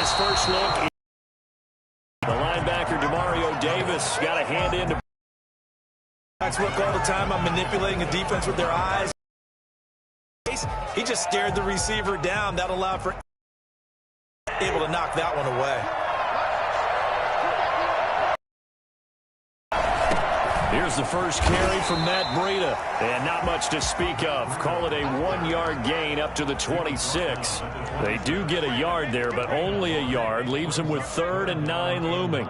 his first look. The linebacker, Demario Davis, got a hand into. That's work all the time on manipulating a defense with their eyes. He just stared the receiver down. That allowed for able to knock that one away. Here's the first carry from Matt Breida, and not much to speak of. Call it a 1-yard gain up to the 26. They do get a yard there, but only a yard. Leaves them with 3rd and 9 looming.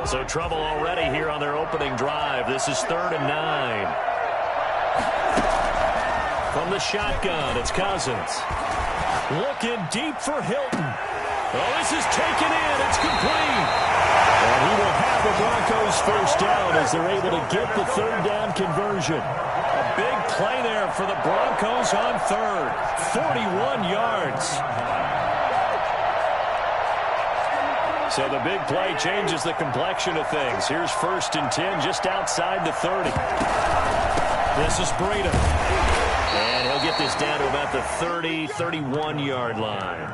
So trouble already here on their opening drive. This is 3rd and 9. From the shotgun, it's Cousins. Looking deep for Hilton. Oh, this is taken in. It's complete. And he will have the Broncos first down as they're able to get the 3rd down conversion. A big play there for the Broncos on 3rd. 41 yards. So the big play changes the complexion of things. Here's 1st and 10 just outside the 30. This is Breida. And he'll get this down to about the 30, 31-yard line.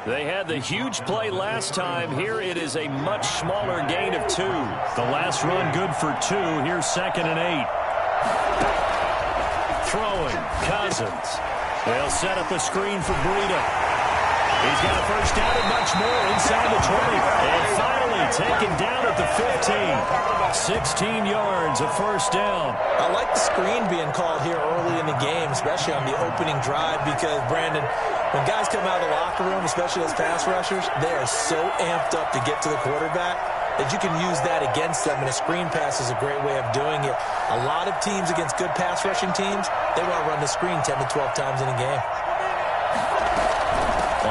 They had the huge play last time. Here it is a much smaller gain of 2. The last run good for 2. Here's 2nd and 8. Throwing, Cousins. They'll set up a screen for Breida. He's got a first down and much more inside the 20. And finally taken down at the 15. 16 yards of first down. I like the screen being called here early in the game, especially on the opening drive, because, Brandon, when guys come out of the locker room, especially as pass rushers, they are so amped up to get to the quarterback that you can use that against them, and a screen pass is a great way of doing it. A lot of teams against good pass rushing teams, they want to run the screen 10 to 12 times in a game.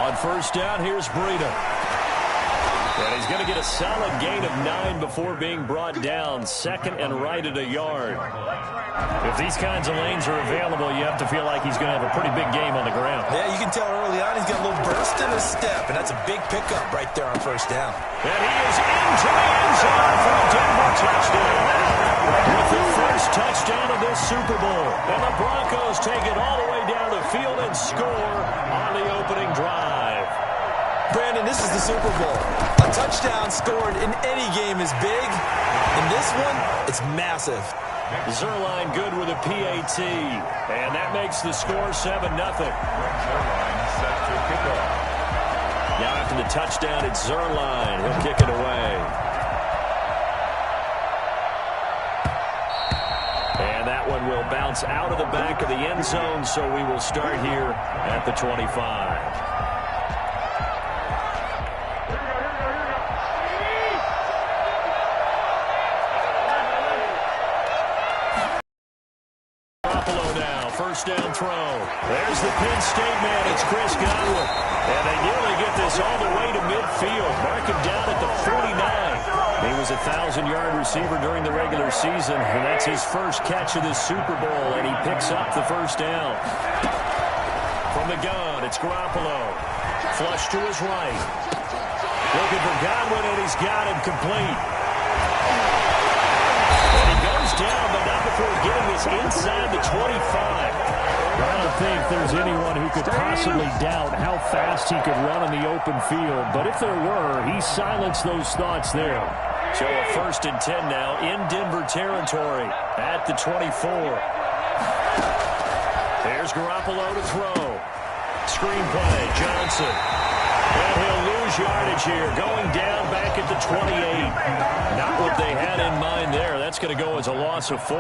On first down, here's Breida. And he's going to get a solid gain of 9 before being brought down. 2nd and right at a yard. If these kinds of lanes are available, you have to feel like he's going to have a pretty big game on the ground. Yeah, you can tell early on he's got a little burst in his step, and that's a big pickup right there on first down. And he is into the end zone for a Denver touchdown. With the first touchdown of this Super Bowl. And the Broncos take it all the way down the field and score on the opening drive. Brandon, this is the Super Bowl. A touchdown scored in any game is big. In this one, it's massive. Zerline good with a PAT. And that makes the score 7-0. Now after the touchdown, it's Zerline. He'll kick it away. And that one will bounce out of the back of the end zone, so we will start here at the 25. First down throw. There's the Penn State man. It's Chris Godwin. And they nearly get this all the way to midfield. Mark him down at the 49. He was a 1,000-yard receiver during the regular season, and that's his first catch of this Super Bowl, and he picks up the first down. From the gun, it's Garoppolo. Flush to his right. Looking for Godwin, and he's got him complete. And he goes down, but not before getting this inside the 25. I don't think there's anyone who could possibly doubt how fast he could run in the open field. But if there were, he silenced those thoughts there. So a 1st and 10 now in Denver territory at the 24. There's Garoppolo to throw. Screen play, Johnson. And he'll lose yardage here, going down back at the 28. Not what they had in mind there. That's going to go as a loss of 4.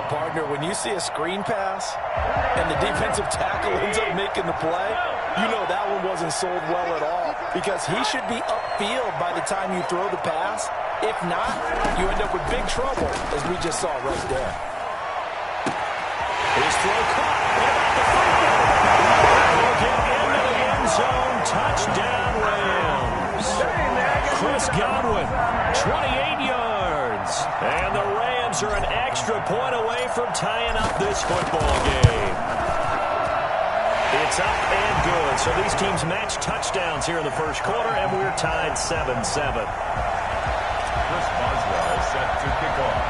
Partner, when you see a screen pass and the defensive tackle ends up making the play, you know that one wasn't sold well at all, because he should be upfield by the time you throw the pass. If not, you end up with big trouble, as we just saw right there. His throw caught. He'll get into the end zone. Touchdown, Rams. Chris Godwin, 28 yards. And the Rams are an extra point away from tying up this football game. It's up and good. So these teams match touchdowns here in the first quarter, and we're tied 7-7. Set to kick off.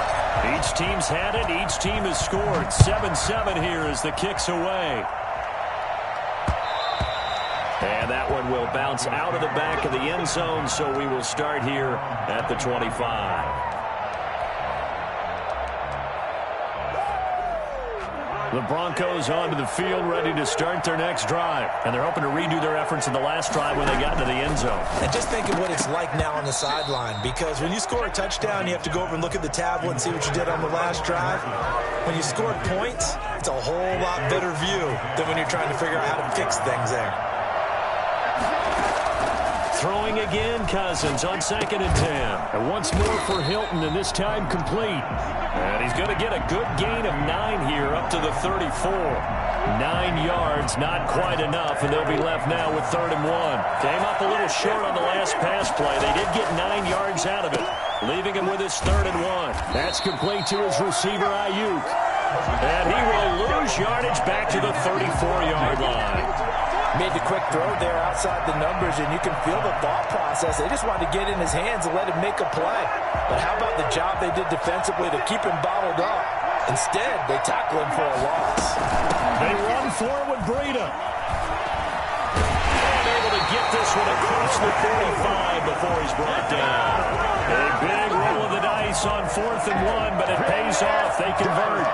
Each team's had it. Each team has scored. 7-7 here as the kick's away. And that one will bounce out of the back of the end zone, so we will start here at the 25. The Broncos onto the field, ready to start their next drive. And they're hoping to redo their efforts in the last drive when they got into the end zone. And just think of what it's like now on the sideline, because when you score a touchdown, you have to go over and look at the tablet and see what you did on the last drive. When you scored points, it's a whole lot better view than when you're trying to figure out how to fix things there. Throwing again, Cousins on 2nd and 10. And once more for Hilton, and this time complete. And he's going to get a good gain of 9 here up to the 34. 9 yards, not quite enough, and they'll be left now with 3rd and 1. Came up a little short on the last pass play. They did get 9 yards out of it, leaving him with his 3rd and 1. That's complete to his receiver, Ayuk. And he will lose yardage back to the 34-yard line. Made the quick throw there outside the numbers, and you can feel the thought process. They just wanted to get in his hands and let him make a play. But how about the job they did defensively to keep him bottled up? Instead, they tackle him for a loss. They run forward, Breida. And able to get this one across the 45 before he's brought down. A big roll of the dice on 4th and 1, but it pays off. They convert.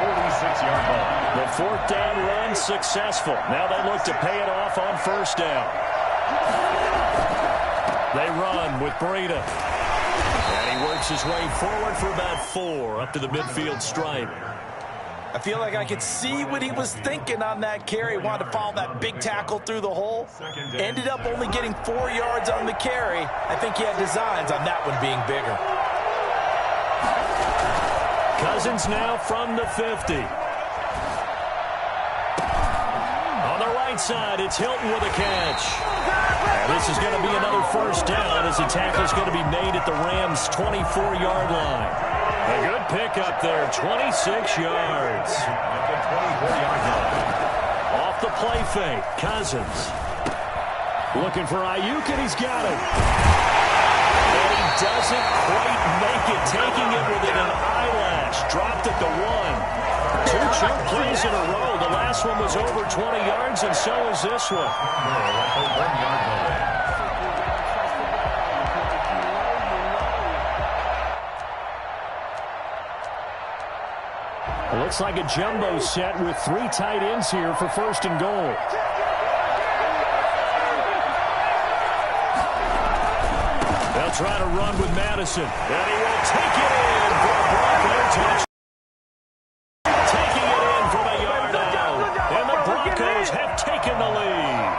46-yard line. The 4th down run successful. Now they look to pay it off on 1st down. They run with Breida. And he works his way forward for about 4 up to the midfield stripe. I feel like I could see what he was thinking on that carry. Wanted to follow that big tackle through the hole. Ended up only getting 4 yards on the carry. I think he had designs on that one being bigger. Cousins now from the 50. On the right side, it's Hilton with a catch. And this is going to be another 1st down as the tackle is going to be made at the Rams' 24-yard line. A good pickup there, 26 yards. Off the play fake, Cousins. Looking for Ayuk, and he's got it. And he doesn't quite make it, taking it within an eyelash. Dropped at the 1. 2 chunk plays in a row. The last one was over 20 yards, and so is this one. It looks like a jumbo set with 3 tight ends here for 1st and goal. They'll try to run with Madison. And he will take it in for a Bronco touch. Taking it in from a yard out. And the Broncos have taken the lead.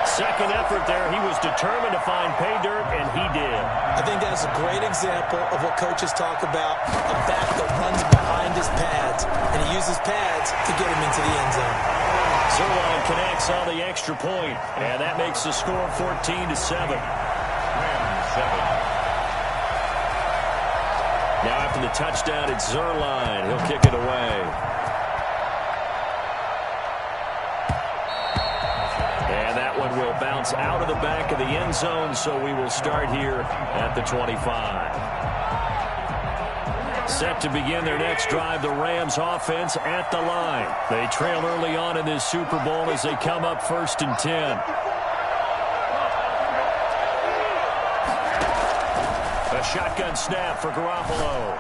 Second effort there. He was determined to find pay dirt, and he did. I think that's a great example of what coaches talk about, a back that runs behind his pads, and he uses pads to get him into the end zone. Zerline connects on the extra point, and that makes the score 14-7. Now after the touchdown, it's Zerline. He'll kick it away. And that one will bounce out of the back of the end zone, so we will start here at the 25. Set to begin their next drive, the Rams offense at the line. They trail early on in this Super Bowl as they come up 1st and 10. A shotgun snap for Garoppolo.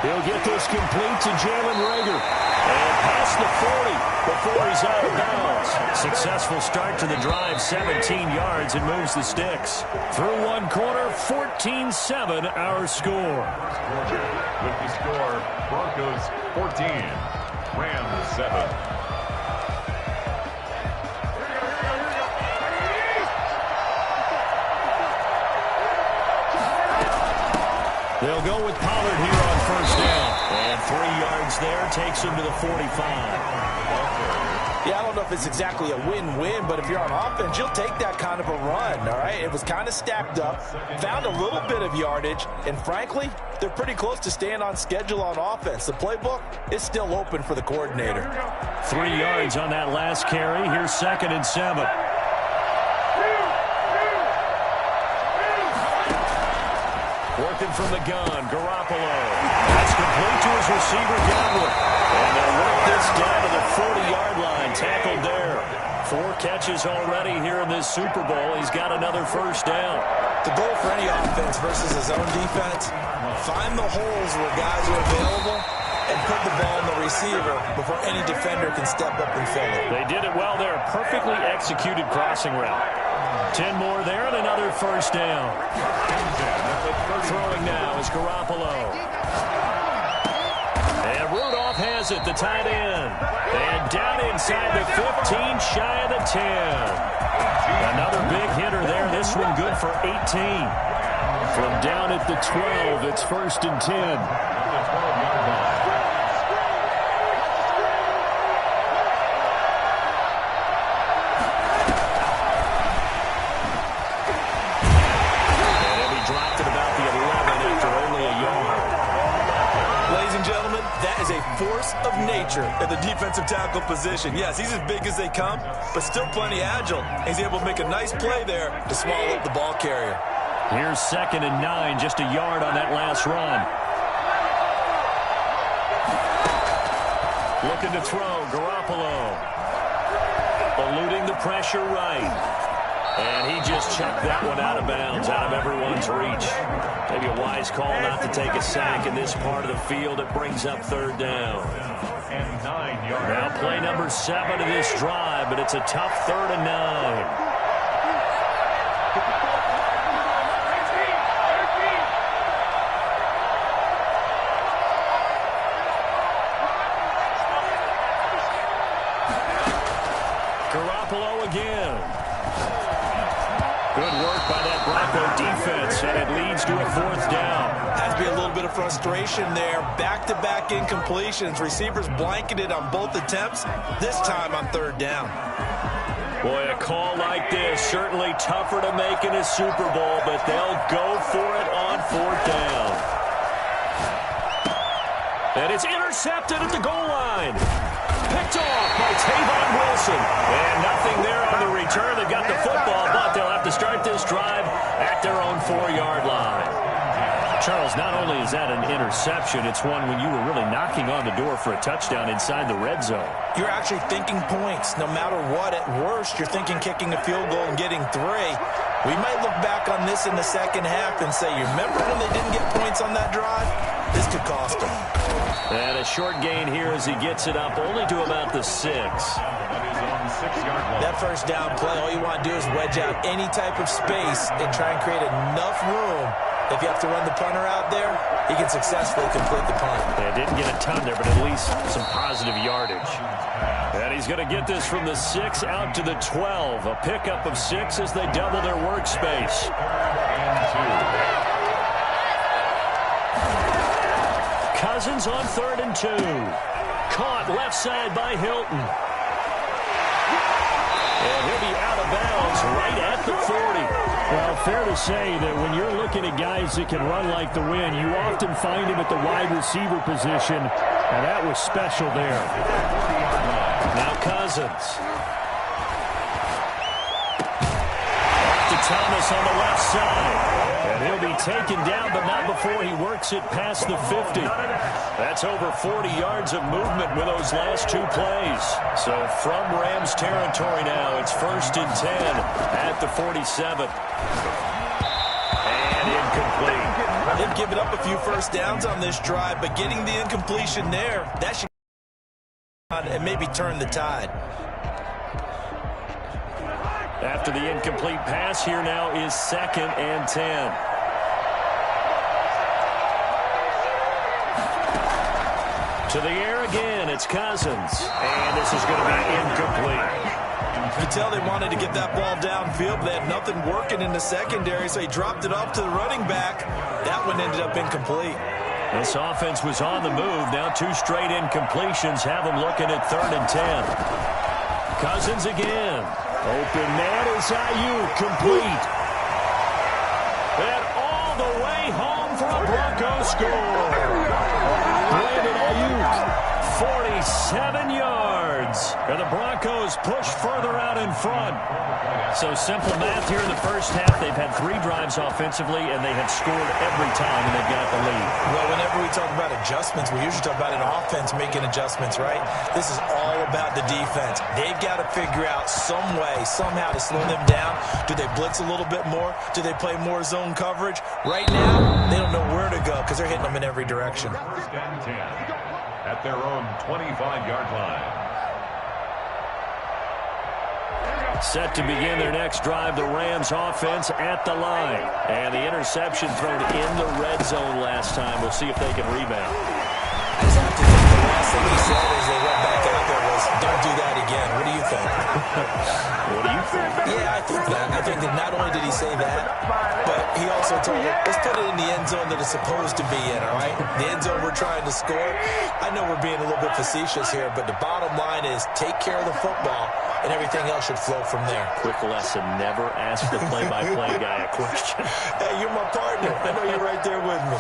He'll get this complete to Jalen Reagor. And past the 40 before he's out of bounds. Successful start to the drive, 17 yards, and moves the sticks. Through one quarter, 14-7 our score. With the score, Broncos 14, Rams 7. They'll go with Pollard here on 1st down. And 3 yards there takes him to the 45. Yeah, I don't know if it's exactly a win-win, but if you're on offense, you'll take that kind of a run, all right? It was kind of stacked up, found a little bit of yardage, and frankly, they're pretty close to staying on schedule on offense. The playbook is still open for the coordinator. 3 yards on that last carry. Here's 2nd and 7. Working from the gun, Garoppolo. That's complete to his receiver, Godwin. And they'll work this down to the 40-yard line. Tackled there. 4 catches already here in this Super Bowl. He's got another first down. The goal for any offense versus his own defense, find the holes where guys are available and put the ball in the receiver before any defender can step up and fill it. They did it well there. Perfectly executed crossing route. 10 more there and another first down. Throwing now is Garoppolo. And Rudolph has it, the tight end. And down inside the 15, shy of the 10. Another big hitter there. This one good for 18. From down at the 12, it's 1st and 10. Force of nature at the defensive tackle position. Yes, he's as big as they come, but still plenty agile. He's able to make a nice play there to swallow up the ball carrier. Here's 2nd and 9, just a yard on that last run. Looking to throw, Garoppolo. Eluding the pressure right. And he just chucked that one out of bounds, out of everyone's reach. Maybe a wise call not to take a sack in this part of the field. It brings up 3rd down. And 9 yards. Now play number 7 of this drive, but it's a tough 3rd and 9. Garoppolo again. Good work by that Bronco defense, and it leads to a 4th down. Has to be a little bit of frustration there. Back-to-back incompletions. Receivers blanketed on both attempts, this time on 3rd down. Boy, a call like this, certainly tougher to make in a Super Bowl, but they'll go for it on 4th down. And it's intercepted at the goal line. Picked off by Tavon Wilson. And nothing there on the return. They got the football, but they'll have to start this drive at their own 4-yard line. Charles, not only is that an interception, it's one when you were really knocking on the door for a touchdown inside the red zone. You're actually thinking points. No matter what, at worst, you're thinking kicking a field goal and getting 3. We might look back on this in the second half and say, you remember when they didn't get points on that drive? This could cost them. And a short gain here as he gets it up only to about the 6. That first down play, all you want to do is wedge out any type of space and try and create enough room. If you have to run the punter out there, he can successfully complete the punt. They didn't get a ton there, but at least some positive yardage. And he's going to get this from the 6 out to the 12. A pickup of 6 as they double their workspace. Cousins on 3rd and 2. Caught left side by Hilton. And he'll be out of bounds right at the 40. Well, fair to say that when you're looking at guys that can run like the wind, you often find him at the wide receiver position, and that was special there. Now Cousins. To Thomas on the left side. And he'll be taken down, but not before he works it past the 50. That's over 40 yards of movement with those last 2 plays. So from Rams territory now, it's 1st and 10 at the 47. And incomplete. They've given up a few first downs on this drive, but getting the incompletion there, that should and maybe turn the tide. After the incomplete pass, here now is 2nd and 10. To the air again, it's Cousins. And this is going to be incomplete. You can tell they wanted to get that ball downfield, but they had nothing working in the secondary, so he dropped it off to the running back. That one ended up incomplete. This offense was on the move. Now 2 straight incompletions have them looking at 3rd and 10. Cousins again. Open man is Ayuk, complete. And all the way home for a Bronco score. Brandon Ayuk, 47 yards. And the Broncos push further out in front. So simple math here in the first half. They've had 3 drives offensively, and they have scored every time, and they've got the lead. Well, whenever we talk about adjustments, we usually talk about an offense making adjustments, right? This is all about the defense. They've got to figure out some way, somehow to slow them down. Do they blitz a little bit more? Do they play more zone coverage? Right now, they don't know where to go because they're hitting them in every direction. First and 10 at their own 25-yard line. Set to begin their next drive, the Rams offense at the line. And the interception thrown in the red zone last time. We'll see if they can rebound. I just have to think the last thing he said as they went back out there was, don't do that again. What do you think? What do you think? Yeah, I think that. I think that not only did he say that, but he also told them, let's put it in the end zone that it's supposed to be in, all right? The end zone we're trying to score. I know we're being a little bit facetious here, but the bottom line is take care of the football, and everything else should flow from there. Quick lesson, never ask the play-by-play guy a question. Hey, you're my partner. I know you're right there with me.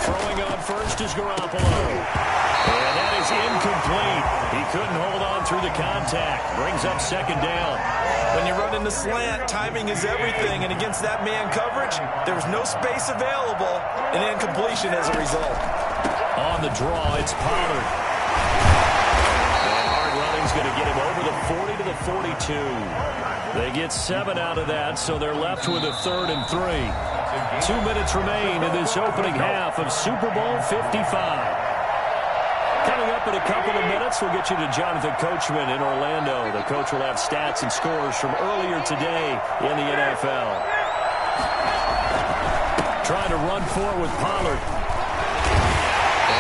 Throwing on first is Garoppolo. And that is incomplete. He couldn't hold on through the contact. Brings up second down. When you run in the slant, timing is everything. And against that man coverage, there was no space available. And incompletion as a result. On the draw, it's Pollard. Running's going to get him over the 40 to the 42. They get 7 out of that, so they're left with a 3rd and 3. 2 minutes remain in this opening half of Super Bowl 55. Coming up in a couple of minutes, we'll get you to Jonathan Coachman in Orlando. The coach will have stats and scores from earlier today in the NFL. Trying to run forward with Pollard.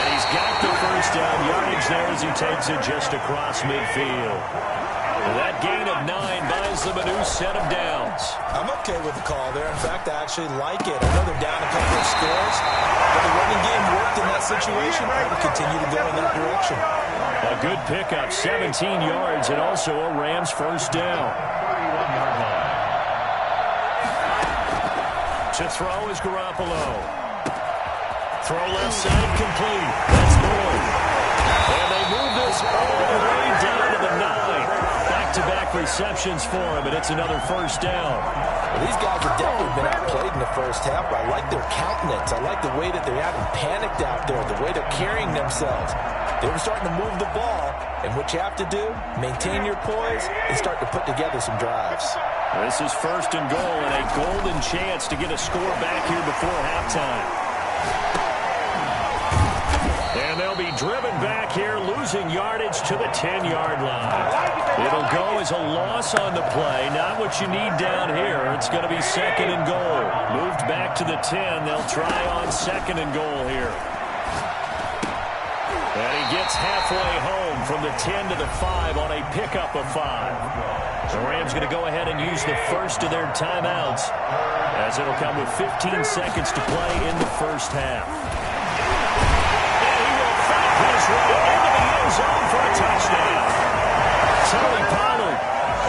He's got the first down yardage there as he takes it just across midfield. That gain of 9 buys them a new set of downs. I'm okay with the call there. In fact, I actually like it. I know they're down a couple of scores, but the running game worked in that situation. I would continue to go in that direction. A good pickup, 17 yards, and also a Rams first down. 31-yard line. To throw is Garoppolo. Throw left side complete. That's good. And they move this all the way down to the 9. Back-to-back receptions for him, and it's another first down. Well, these guys have definitely been outplayed in the first half, but I like their countenance. I like the way that they haven't panicked out there, the way they're carrying themselves. They were starting to move the ball, and what you have to do, maintain your poise and start to put together some drives. This is 1st and goal, and a golden chance to get a score back here before halftime. And they'll be driven back here, losing yardage to the 10-yard line. It'll go as a loss on the play. Not what you need down here. It's going to be 2nd and goal. Moved back to the 10. They'll try on 2nd and goal here. And he gets halfway home from the 10 to the 5 on a pickup of 5. The Rams going to go ahead and use the first of their timeouts, as it'll come with 15 seconds to play in the first half. His way into the end zone for a touchdown. Tony Pollard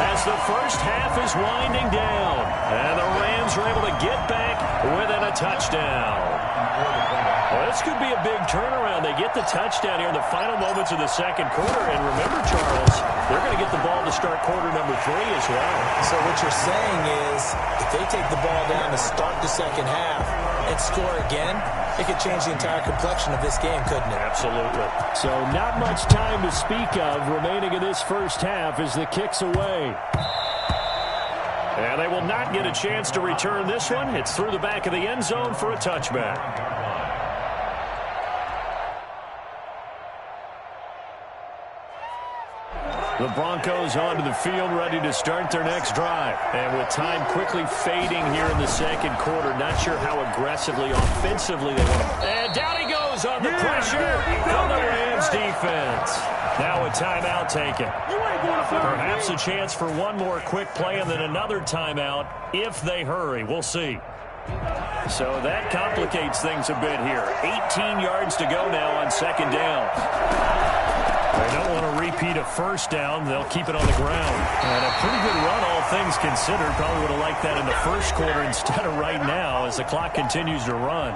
as the first half is winding down. And the Rams are able to get back within a touchdown. Well, this could be a big turnaround. They get the touchdown here in the final moments of the second quarter. And remember, Charles, they're going to get the ball to start quarter number 3 as well. So what you're saying is if they take the ball down to start the second half and score again, it could change the entire complexion of this game, couldn't it? Absolutely. So not much time to speak of remaining in this first half as the kick's away. And they will not get a chance to return this one. It's through the back of the end zone for a touchback. The Broncos onto the field, ready to start their next drive. And with time quickly fading here in the second quarter, not sure how aggressively, offensively they want to. And down he goes on the pressure from the Rams defense. Now a timeout taken. Perhaps a chance for one more quick play and then another timeout if they hurry. We'll see. So that complicates things a bit here. 18 yards to go now on 2nd down. They don't want to repeat a first down. They'll keep it on the ground. And a pretty good run, all things considered. Probably would have liked that in the first quarter instead of right now as the clock continues to run.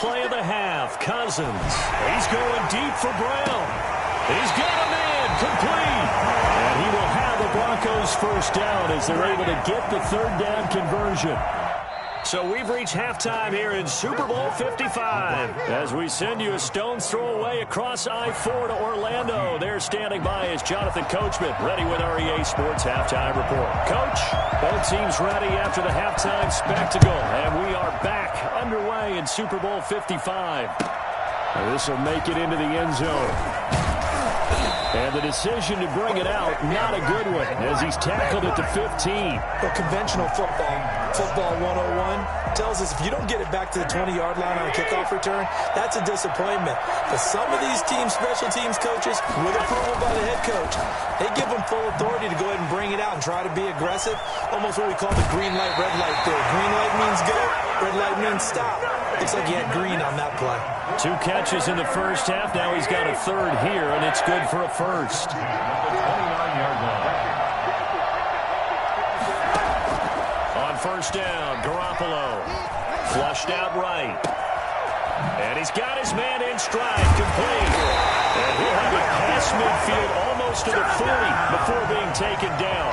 play of the half. Cousins. He's going deep for Brown. He's got a man complete. And he will have the Broncos first down as they're able to get the third down conversion. So we've reached halftime here in Super Bowl 55. As we send you a stone's throw away across I-4 to Orlando. There standing by is Jonathan Coachman, ready with our EA Sports Halftime Report. Coach, both teams ready after the halftime spectacle. And we are back underway in Super Bowl 55. This will make it into the end zone. And the decision to bring it out, not a good one, as he's tackled at the 15. Well, conventional football 101, tells us if you don't get it back to the 20-yard line on a kickoff return, that's a disappointment. But some of these teams, special teams coaches, with approval by the head coach, they give them full authority to go ahead and bring it out and try to be aggressive, almost what we call the green light, red light theory. Green light means go, red light means stop. Looks like he had green on that play. 2 catches in the first half. Now he's got a third here, and it's good for a first. 29-yard line. On first down, Garoppolo. Flushed out right. And he's got his man in stride, complete. And he'll have it past midfield almost to the 40 before being taken down.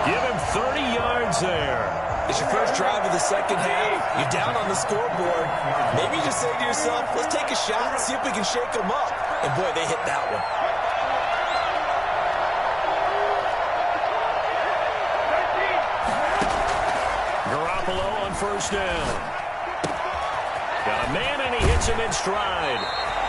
Give him 30 yards there. It's your first drive of the second half. You're down on the scoreboard. Maybe you just say to yourself, let's take a shot and see if we can shake them up. And boy, they hit that one. Garoppolo on first down. Got a man and he hits him in stride.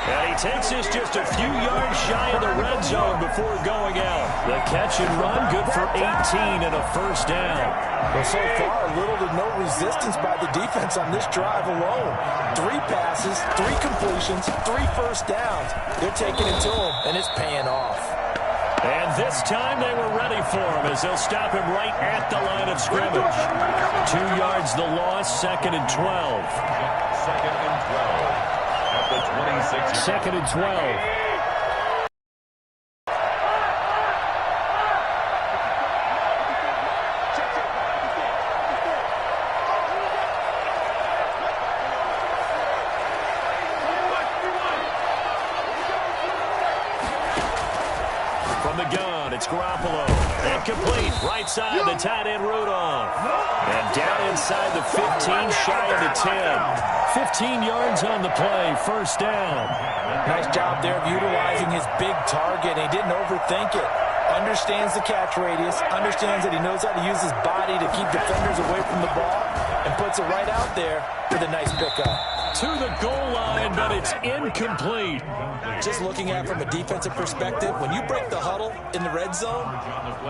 And he takes this just a few yards shy of the red zone before going out. The catch and run, good for 18 and a first down. Well, so far, little to no resistance by the defense on this drive alone. 3 passes, 3 completions, 3 first downs. They're taking it to him, and it's paying off. And this time they were ready for him as they'll stop him right at the line of scrimmage. 2 yards the loss, 2nd and 12. 2nd and 12. At the 26. 2nd and 12. From the gun, it's Garoppolo. Incomplete, right side, the tight end Rudolph. And down inside the 15, shy of the 10. 15 yards on the play, first down. Nice job there of utilizing his big target. He didn't overthink it. Understands the catch radius, understands that he knows how to use his body to keep defenders away from the ball, and puts it right out there with a nice pickup. To the goal line, but it's incomplete. Just looking at it from a defensive perspective, when you break the huddle in the red zone,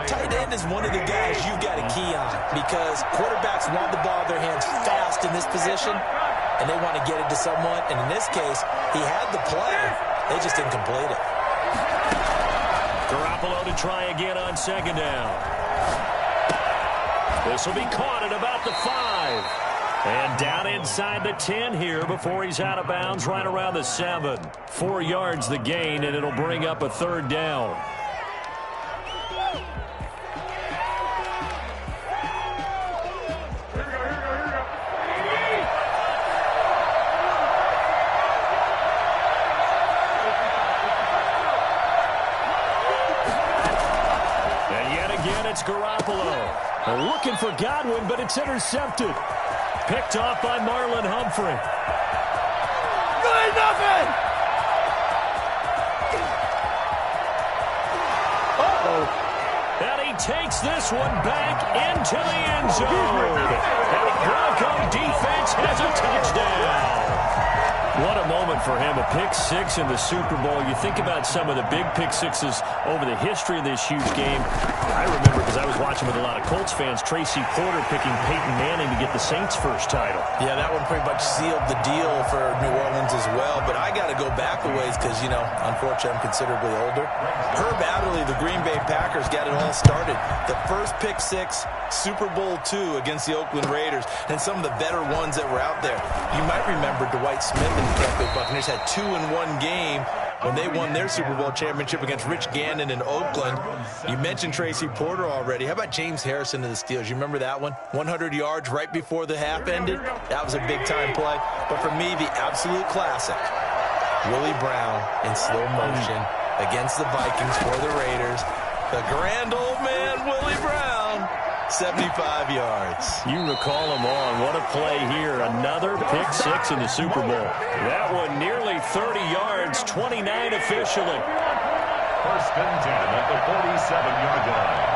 tight end is one of the guys you've got a key on because quarterbacks want the ball in their hands fast in this position, and they want to get it to someone. And in this case, he had the play. They just didn't complete it. Garoppolo to try again on second down. This will be caught at about the 5. And down inside the 10 here before he's out of bounds right around the 7. 4 yards the gain, and it'll bring up a third down. And yet again, it's Garoppolo. Looking for Godwin, but it's intercepted. Picked off by Marlon Humphrey. Good nothing! And he takes this one back into the end zone. And the Bronco defense has a touchdown. What a moment for him, a pick-6 in the Super Bowl. You think about some of the big pick-6s over the history of this huge game. I remember, because I was watching with a lot of Colts fans, Tracy Porter picking Peyton Manning to get the Saints' first title. Yeah, that one pretty much sealed the deal for New Orleans as well. But I got to go back a ways because, you know, unfortunately I'm considerably older. Herb Adderley, the Green Bay Packers, got it all started. The first pick-6, Super Bowl II against the Oakland Raiders, and some of the better ones that were out there. You might remember Dwight Smith and the Tampa Bay Buccaneers had 2 in one game when they won their Super Bowl championship against Rich Gannon in Oakland. You mentioned Tracy Porter already. How about James Harrison to the Steelers? You remember that one? 100 yards right before the half ended. That was a big-time play. But for me, the absolute classic, Willie Brown in slow motion against the Vikings for the Raiders. The grand old man, Willie Brown, 75 yards. You recall him on. What a play here. Another pick six in the Super Bowl. That one nearly 30 yards, 29 officially. First and 10 at the 47-yard line.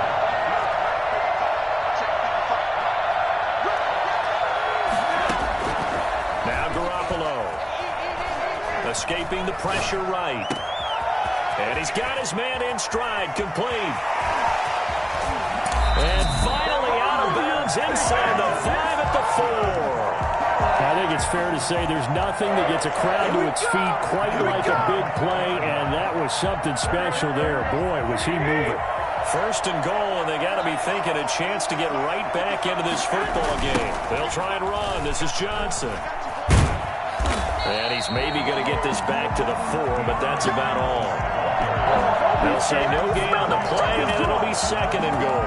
Now Garoppolo. Escaping the pressure right. And he's got his man in stride, complete. And finally out of bounds inside the 5 at the 4. I think it's fair to say there's nothing that gets a crowd to its feet quite like a big play, and that was something special there. Boy, was he moving. First and goal, and they got to be thinking a chance to get right back into this football game. They'll try and run. This is Johnson. And he's maybe going to get this back to the 4, but that's about all. They'll say no gain on the play, and it'll be second and goal.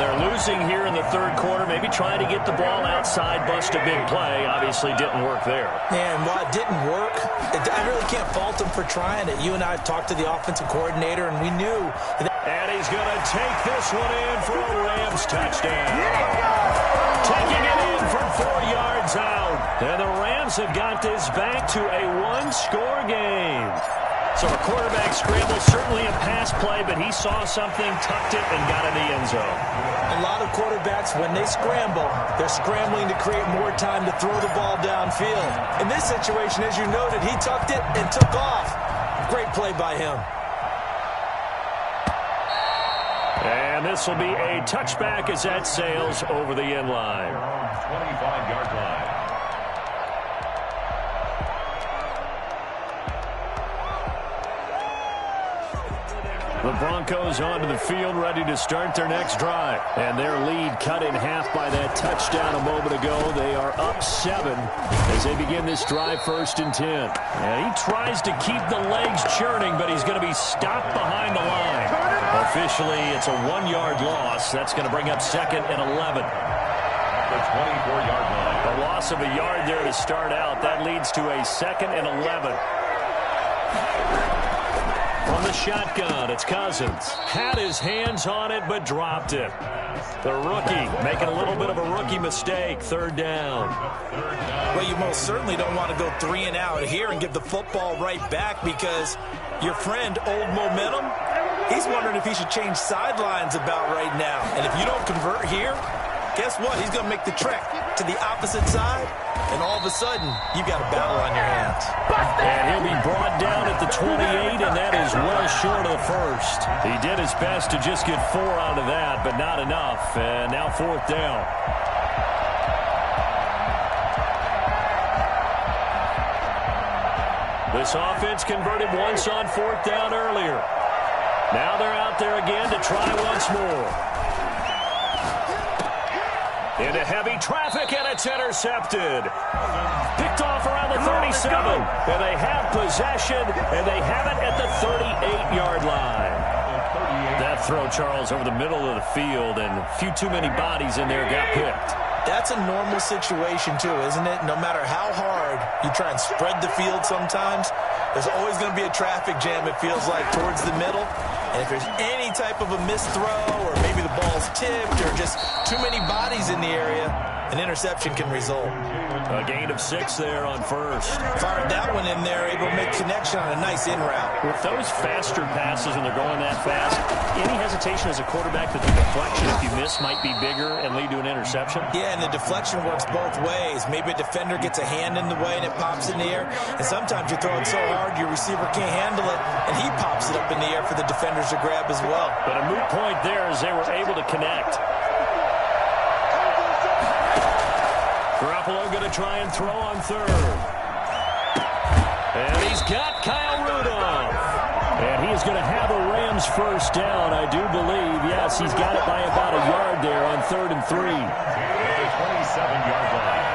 They're losing here in the third quarter, maybe trying to get the ball outside, bust a big play. Obviously didn't work there. Yeah, and while it didn't work, I really can't fault him for trying it. You and I talked to the offensive coordinator, and we knew that. And he's going to take this one in for a Rams touchdown. Taking it in from 4 yards out. And the Rams have got this back to a one-score game. So a quarterback scramble, certainly a pass play, but he saw something, tucked it, and got in the end zone. A lot of quarterbacks, when they scramble, they're scrambling to create more time to throw the ball downfield. In this situation, as you noted, he tucked it and took off. Great play by him. And this will be a touchback as that sails over the end line. 25-yard line. The Broncos onto the field, ready to start their next drive. And their lead cut in half by that touchdown a moment ago. They are up 7 as they begin this drive, 1st and 10. And he tries to keep the legs churning, but he's going to be stopped behind the line. Officially, it's a 1-yard loss. That's going to bring up 2nd and 11. The 24-yard line. A loss of a yard there to start out. That leads to a 2nd and 11. From the shotgun, it's Cousins. Had his hands on it, but dropped it. The rookie making a little bit of a rookie mistake. 3rd down. Well, you most certainly don't want to go 3 and out here and give the football right back, because your friend, Old Momentum, he's wondering if he should change sidelines about right now. And if you don't convert here, guess what? He's going to make the trek to the opposite side, and all of a sudden, you've got a battle on your hands. And he'll be brought down at the 28, and that is well short of the first. He did his best to just get 4 out of that, but not enough. And now 4th down. This offense converted once on 4th down earlier. Now they're out there again to try once more. Into heavy traffic, and it's intercepted. Picked off around the 37. And they have possession, and they have it at the 38-yard line. That throw, Charles, over the middle of the field, and a few too many bodies in there got picked. That's a normal situation, too, isn't it? No matter how hard you try and spread the field sometimes, there's always going to be a traffic jam, it feels like, towards the middle. And if there's any type of a missed throw, or maybe the ball's tipped, or just too many bodies in the area, an interception can result. A gain of 6 there on 1st. Fired that one in there, able to make connection on a nice in route. With those faster passes and they're going that fast, any hesitation as a quarterback that the deflection, if you miss, might be bigger and lead to an interception? Yeah, and the deflection works both ways. Maybe a defender gets a hand in the way and it pops in the air. And sometimes you're throwing so hard your receiver can't handle it, and he pops it up in the air for the defenders to grab as well. But a moot point there as they were able to connect. Garoppolo going to try and throw on 3rd. And he's got Kyle Rudolph. And he is going to have a Rams 1st down, I do believe. Yes, he's got it by about a yard there on 3rd and 3. The 27-yard line.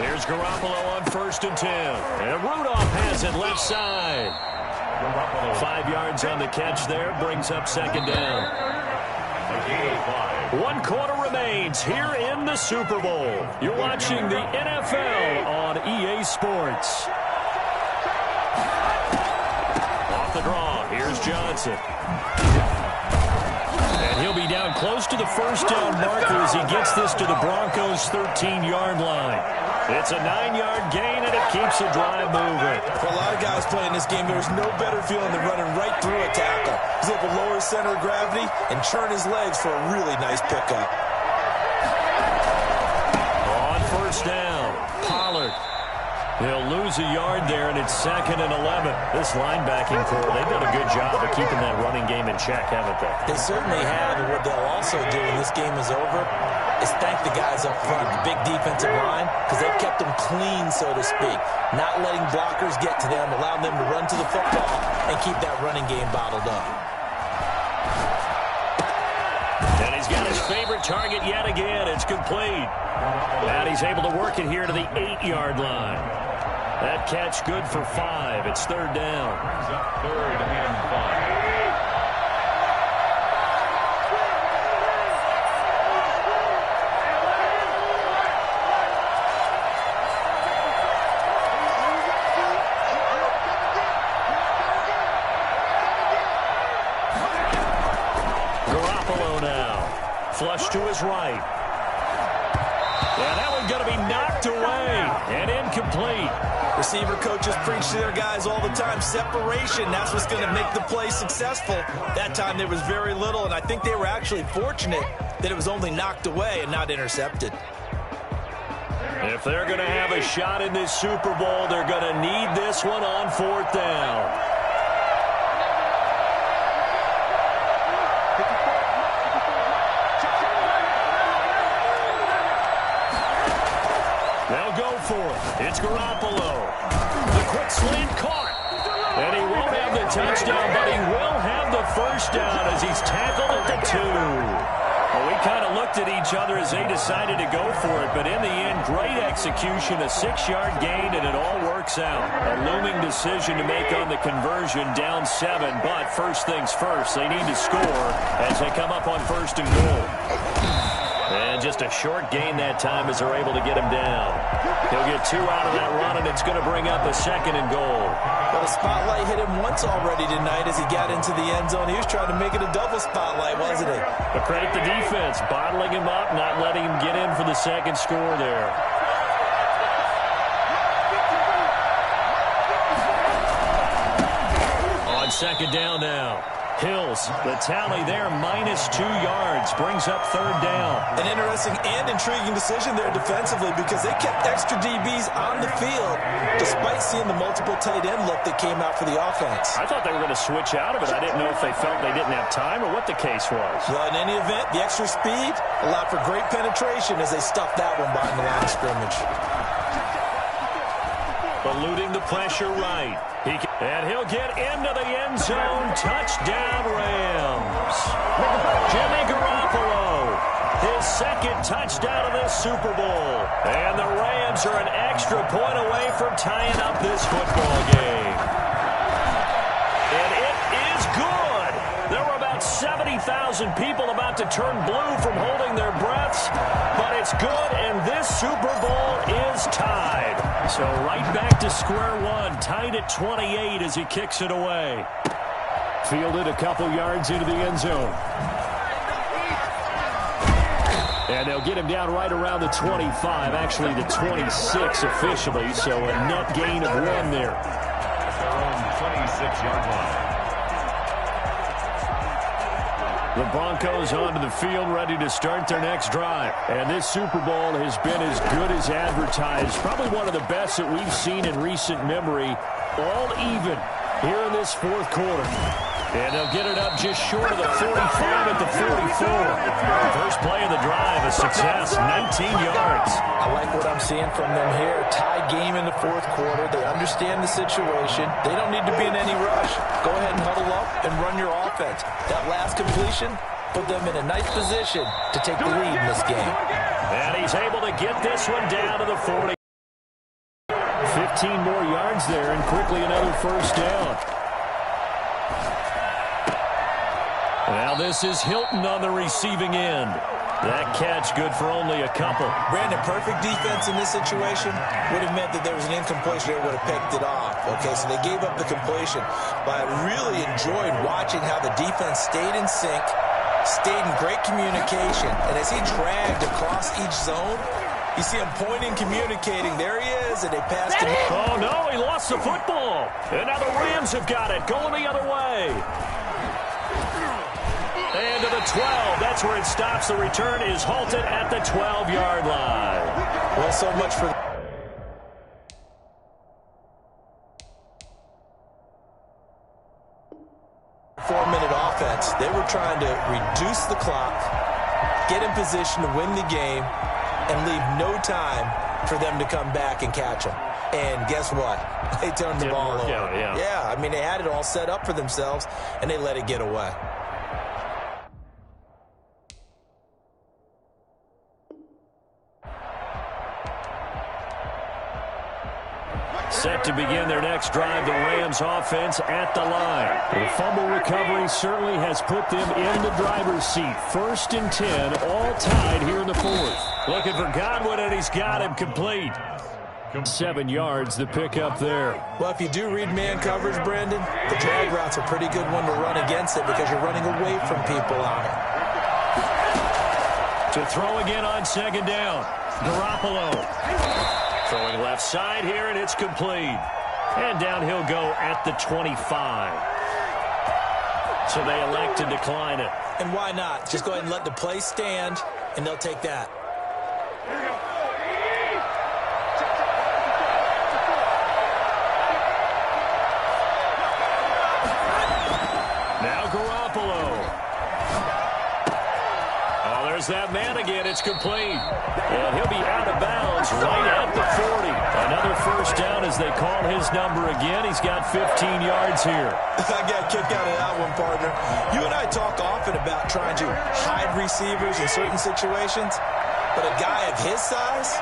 Here's Here's Garoppolo on 1st and 10. And Rudolph has it left side. 5 yards on the catch there. Brings up 2nd down. 1 quarter remains here in the Super Bowl. You're watching the NFL on EA Sports. Off the draw. Here's Johnson. And he'll be down close to the 1st down marker as he gets this to the Broncos' 13-yard line. It's a 9-yard gain, and it keeps the drive moving. For a lot of guys playing this game, there's no better feeling than running right through a tackle. He's able to lower his center of gravity and churn his legs for a really nice pickup. On 1st down, Pollard. He'll lose a yard there, and it's 2nd and 11. This linebacking core, they've done a good job of keeping that running game in check, haven't they? They certainly have, and what they'll also do when this game is over is thank the guys up front, the big defensive line, because they've kept them clean, so to speak, not letting blockers get to them, allowing them to run to the football and keep that running game bottled up. And he's got his favorite target yet again. It's complete. And he's able to work it here to the 8-yard line. That catch good for 5. It's 3rd down. 3rd and 5. Garoppolo now. Flush to his right. And that one's going to be knocked away and incomplete. Receiver coaches preach to their guys all the time. Separation, that's what's going to make the play successful. That time there was very little, and I think they were actually fortunate that it was only knocked away and not intercepted. If they're going to have a shot in this Super Bowl, they're going to need this one on 4th down. They'll go for it. It's Garoppolo. The quick slant caught. And he won't have the touchdown, but he will have the 1st down as he's tackled at the 2. Well, we kind of looked at each other as they decided to go for it, but in the end, great execution, a 6-yard gain, and it all works out. A looming decision to make on the conversion, down 7, but first things first, they need to score as they come up on 1st and goal. And just a short gain that time as they're able to get him down. He'll get 2 out of that run, and it's going to bring up a 2nd and goal. Well, the spotlight hit him once already tonight as he got into the end zone. He was trying to make it a double spotlight, wasn't he? But credit the defense, bottling him up, not letting him get in for the 2nd score there. On 2nd down now. Hills, the tally there, -2 yards, brings up 3rd down. An interesting and intriguing decision there defensively because they kept extra DBs on the field despite seeing the multiple tight end look that came out for the offense. I thought they were going to switch out of it. I didn't know if they felt they didn't have time or what the case was. Well, in any event, the extra speed allowed for great penetration as they stuffed that one behind the line of scrimmage. Eluding the pressure right. And he'll get into the end zone. Touchdown, Rams. Jimmy Garoppolo, his 2nd touchdown of this Super Bowl. And the Rams are an extra point away from tying up this football game. And it is good. There were about 70,000 people about to turn blue from holding their breaths. But it's good, and this Super Bowl is tied. So right back to square one, tied at 28 as he kicks it away. Fielded a couple yards into the end zone. And they'll get him down right around the 25, actually the 26 officially, so a net gain of 1 there. 26-yard line. The Broncos onto the field, ready to start their next drive. And this Super Bowl has been as good as advertised. Probably one of the best that we've seen in recent memory. All even here in this 4th quarter. And they'll get it up just short of the 45 at the 44. First play of the drive, a success, 19 yards. I like what I'm seeing from them here. Tie game in the 4th quarter. They understand the situation. They don't need to be in any rush. Go ahead and huddle up and run your offense. That last completion put them in a nice position to take the lead in this game. And he's able to get this one down to the 40. 15 more yards there and quickly another first down. Now this is Hilton on the receiving end. That catch good for only a couple. Brandon, perfect defense in this situation would have meant that there was an incompletion. They would have picked it off. Okay, so they gave up the completion. But I really enjoyed watching how the defense stayed in sync, stayed in great communication. And as he dragged across each zone, you see him pointing, communicating. There he is, and they passed him. Oh, no, he lost the football. And now the Rams have got it, going the other way. And to the 12. That's where it stops. The return is halted at the 12-yard line. Well, so much for... four-minute offense. They were trying to reduce the clock, get in position to win the game, and leave no time for them to come back and catch them. And guess what? They turned the ball over. Yeah, I mean, they had it all set up for themselves, and they let it get away. Set to begin their next drive, the Rams offense at the line. The fumble recovery certainly has put them in the driver's seat. 1st and 10, all tied here in the 4th. Looking for Godwin, and he's got him complete. 7 yards, the pickup there. Well, if you do read man coverage, Brandon, the drag route's a pretty good one to run against it because you're running away from people on it. To throw again on 2nd down, Garoppolo. Throwing left side here, and it's complete. And down he'll go at the 25. So they elect to decline it. And why not? Just go ahead and let the play stand, and they'll take that. Now Garoppolo. Oh, there's that man again. It's complete. And he'll be out of bounds right at the 40. Another first down as they call his number again. He's got 15 yards here. I got a kick out of that one, partner. You and I talk often about trying to hide receivers in certain situations, but a guy of his size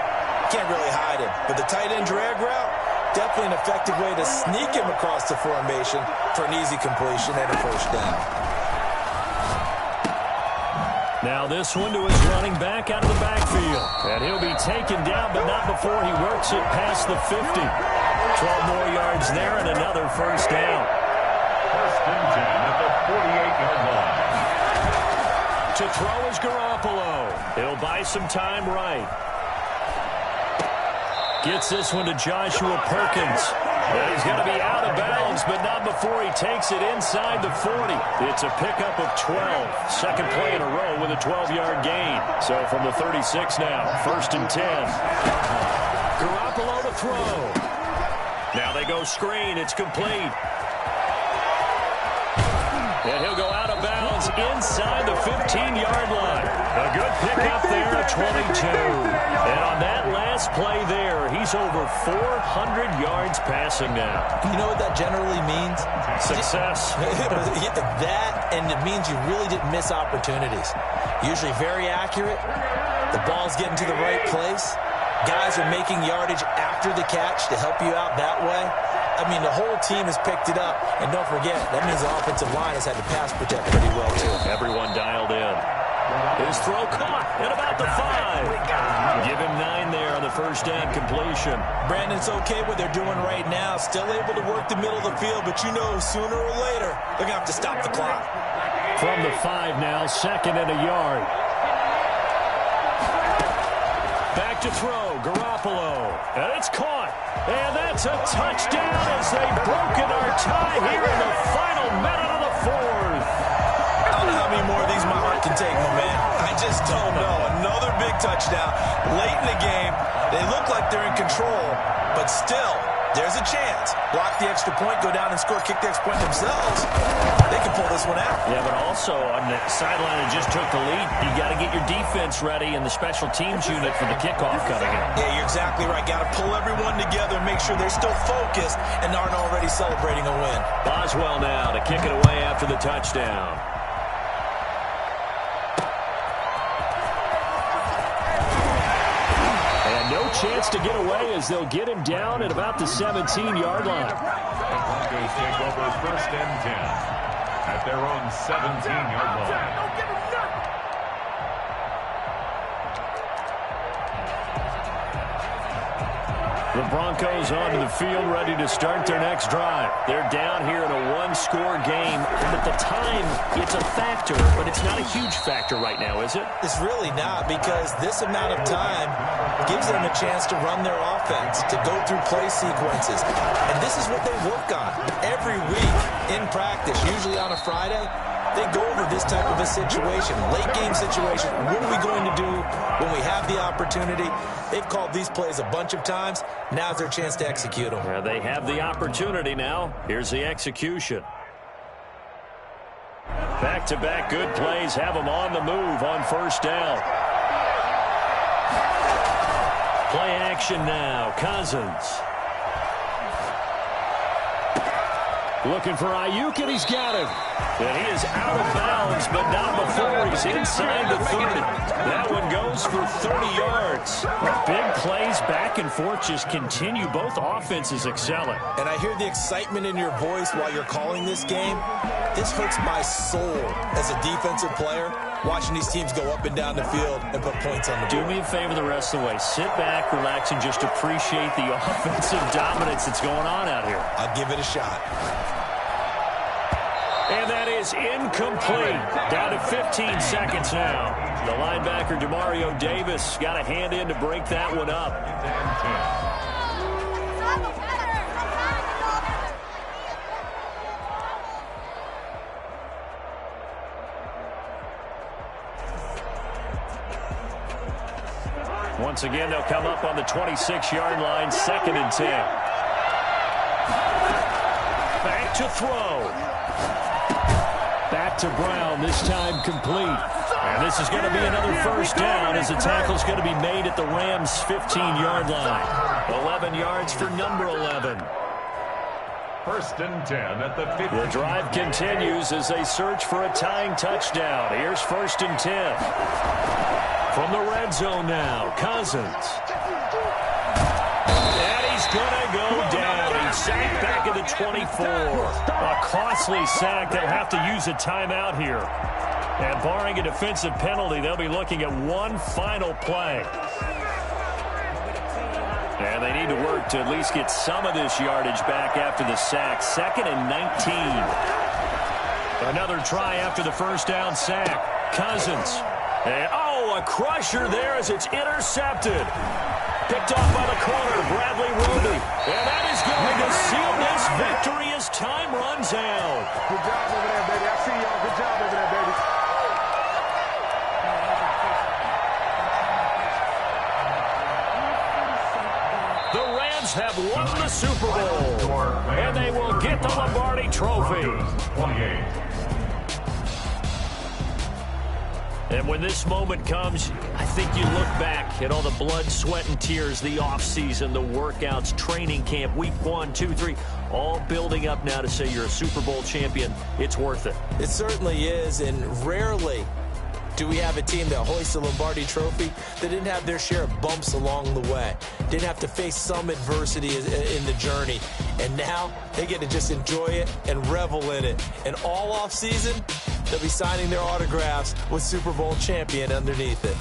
can't really hide him. But the tight end drag route, definitely an effective way to sneak him across the formation for an easy completion and a first down. Now this one to his running back out of the backfield. And he'll be taken down, but not before he works it past the 50. 12 more yards there and another first down. 1st and 10 at the 48-yard line. To throw is Garoppolo. He'll buy some time right. Gets this one to Joshua Perkins. And he's going to be out of bounds, but not before he takes it inside the 40. It's a pickup of 12. Second play in a row with a 12-yard gain. So from the 36 now, 1st and 10. Garoppolo to throw. Now they go screen. It's complete. And he'll go out of bounds inside the 15-yard line. A good pickup there at 22. And on that last play there, he's over 400 yards passing now. You know what that generally means? Success. That, and it means you really didn't miss opportunities. Usually very accurate. The ball's getting to the right place. Guys are making yardage after the catch to help you out that way. I mean, the whole team has picked it up. And don't forget, that means the offensive line has had to pass protect pretty well, too. Everyone dialed in. His throw caught at about the 5. Give him 9 there on the first down completion. Brandon, it's okay what they're doing right now. Still able to work the middle of the field, but you know sooner or later they're going to have to stop the clock. From the 5 now, 2nd and a yard. Back to throw, Garoppolo. And it's caught. And that's a touchdown as they've broken our tie here in the final minute of the 4th. I don't know how many more of these my heart can take, my man. I just don't know. Another big touchdown. Late in the game, they look like they're in control, but still, there's a chance. Block the extra point, go down and score, kick the extra point themselves. They can pull this one out. Yeah, but also on the sideline that just took the lead, you got to get your defense ready and the special teams unit for the kickoff coming in. Yeah, you're exactly right. Got to pull everyone together and make sure they're still focused and aren't already celebrating a win. Boswell now to kick it away after the touchdown. chance to get away as they'll get him down at about the 17-yard line. The Broncos take over 1st and 10 at their own 17-yard line. The Broncos onto the field, ready to start their next drive. They're down here in a one-score game. At the time, it's a factor, but it's not a huge factor right now, is it? It's really not, because this amount of time gives them a chance to run their offense, to go through play sequences. And this is what they work on every week in practice, usually on a Friday. They go over this type of a situation, late-game situation. What are we going to do when we have the opportunity? They've called these plays a bunch of times. Now's their chance to execute them. Yeah, they have the opportunity now. Here's the execution. Back-to-back good plays have them on the move on 1st down. Play action now. Cousins. Looking for Ayuk, and he's got him. And he is out of bounds, but not before he's inside the 30. That one goes for 30 yards. Big plays back and forth just continue. Both offenses excelling. And I hear the excitement in your voice while you're calling this game. This hurts my soul as a defensive player, watching these teams go up and down the field and put points on the board. Do me a favor the rest of the way. Sit back, relax, and just appreciate the offensive dominance that's going on out here. I'll give it a shot. And that is incomplete. Down to 15 seconds now. The linebacker, Demario Davis, got a hand in to break that one up. Once again, they'll come up on the 26-yard line, 2nd and 10. Back to throw. Back to Brown, this time complete. And this is going to be another 1st down as the tackle's going to be made at the Rams' 15-yard line. 11 yards for number 11. 1st and 10 at the 50. The drive continues as they search for a tying touchdown. Here's 1st and 10. From the red zone now, Cousins. And he's going to go down. He's sacked back at the 24. A costly sack. They'll have to use a timeout here. And barring a defensive penalty, they'll be looking at one final play. And they need to work to at least get some of this yardage back after the sack. 2nd and 19. Another try after the 1st down sack. Cousins. And, a crusher there as it's intercepted. Picked off by the corner, Bradley Roby. And that is going to seal this victory as time runs out. Good job over there, baby. I see y'all. Good job over there, baby. The Rams have won the Super Bowl, and they will get the Lombardi Trophy. 28. And when this moment comes, I think you look back at all the blood, sweat, and tears, the offseason, the workouts, training camp, week 1, 2, 3, all building up now to say you're a Super Bowl champion. It's worth it. It certainly is, and rarely do we have a team that hoists a Lombardi Trophy that didn't have their share of bumps along the way, didn't have to face some adversity in the journey, and now they get to just enjoy it and revel in it. And all offseason, they'll be signing their autographs with Super Bowl champion underneath it.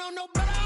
don't know better.